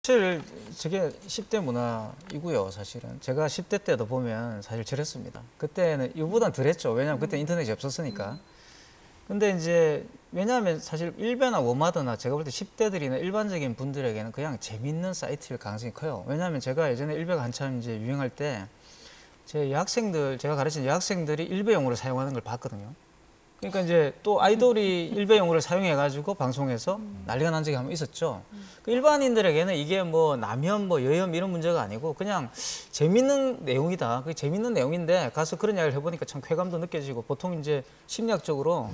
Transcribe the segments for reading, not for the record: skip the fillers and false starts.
사실 저게 10대 문화이고요. 사실은 제가 10대 때도 보면 사실 저랬습니다. 그때는 이보단 덜했죠. 왜냐하면 그때 인터넷이 없었으니까. 근데 이제 왜냐하면 사실 일베나 워마드나 제가 볼 때 10대들이나 일반적인 분들에게는 그냥 재밌는 사이트일 가능성이 커요. 왜냐하면 제가 예전에 일베가 한참 이제 유행할 때 제 여학생들, 제가 가르친 여학생들이 일베용어를 사용하는 걸 봤거든요. 그러니까 이제 또 아이돌이 일베용어를 사용해가지고 방송에서 난리가 난 적이 한번 있었죠. 그 일반인들에게는 이게 뭐 남혐, 뭐 여혐 이런 문제가 아니고 그냥 재밌는 내용이다. 그게 재밌는 내용인데 가서 그런 이야기를 해보니까 참 쾌감도 느껴지고 보통 이제 심리학적으로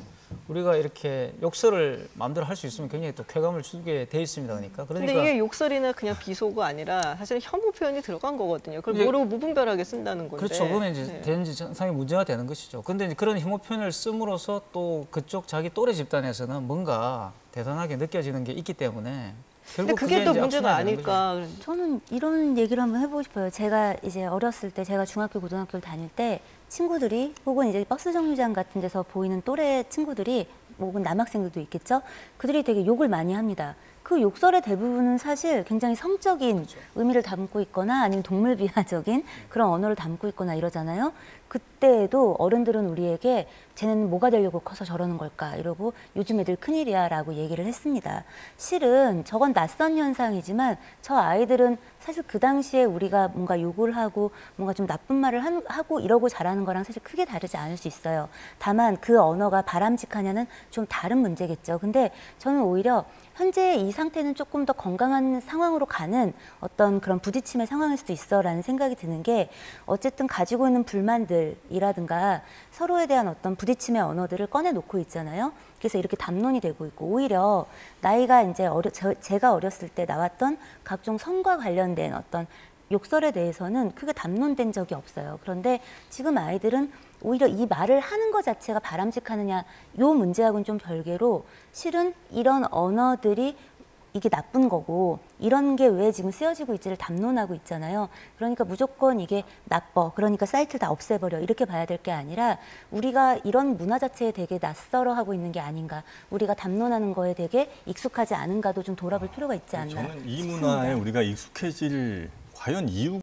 우리가 이렇게 욕설을 마음대로 할 수 있으면 굉장히 또 쾌감을 주게 돼 있습니다. 그러니까. 근데 이게 욕설이나 그냥 비속어 아니라 사실은 혐오 표현이 들어간 거거든요. 그걸 모르고 무분별하게 쓴다는 건데. 그렇죠. 그건 이제 되는지 상당히 문제가 되는 것이죠. 근데 이제 그런 혐오 표현을 씀으로써 또 그쪽 자기 또래 집단에서는 뭔가 대단하게 느껴지는 게 있기 때문에 근데 결국 그게 또 문제가 아닐까. 저는 이런 얘기를 한번 해보고 싶어요. 제가 이제 어렸을 때, 제가 중학교, 고등학교를 다닐 때 친구들이 혹은 이제 버스 정류장 같은 데서 보이는 또래 친구들이 혹은 남학생들도 있겠죠. 그들이 되게 욕을 많이 합니다. 그 욕설의 대부분은 사실 굉장히 성적인 의미를 담고 있거나 아니면 동물 비하적인 그런 언어를 담고 있거나 이러잖아요. 그때에도 어른들은 우리에게 쟤는 뭐가 되려고 커서 저러는 걸까 이러고 요즘 애들 큰일이야 라고 얘기를 했습니다. 실은 저건 낯선 현상이지만 저 아이들은 사실 그 당시에 우리가 뭔가 욕을 하고 뭔가 좀 나쁜 말을 하고 이러고 자라는 거랑 사실 크게 다르지 않을 수 있어요. 다만 그 언어가 바람직하냐는 좀 다른 문제겠죠. 근데 저는 오히려 현재 이 상태는 조금 더 건강한 상황으로 가는 어떤 그런 부딪힘의 상황일 수도 있어라는 생각이 드는 게 어쨌든 가지고 있는 불만들이라든가 서로에 대한 어떤 부딪힘의 언어들을 꺼내놓고 있잖아요. 그래서 이렇게 담론이 되고 있고 오히려 나이가 이제 제가 어렸을 때 나왔던 각종 성과 관련된 어떤 욕설에 대해서는 크게 담론된 적이 없어요. 그런데 지금 아이들은 오히려 이 말을 하는 것 자체가 바람직하느냐 요 문제하고는 좀 별개로 실은 이런 언어들이 이게 나쁜 거고 이런 게 왜 지금 쓰여지고 있지를 담론하고 있잖아요. 그러니까 무조건 이게 나빠. 그러니까 사이트를 다 없애버려. 이렇게 봐야 될 게 아니라 우리가 이런 문화 자체에 되게 낯설어 하고 있는 게 아닌가. 우리가 담론하는 거에 되게 익숙하지 않은가도 좀 돌아볼 필요가 있지 않나 저는 이 싶습니다. 문화에 우리가 익숙해질 과연 이유가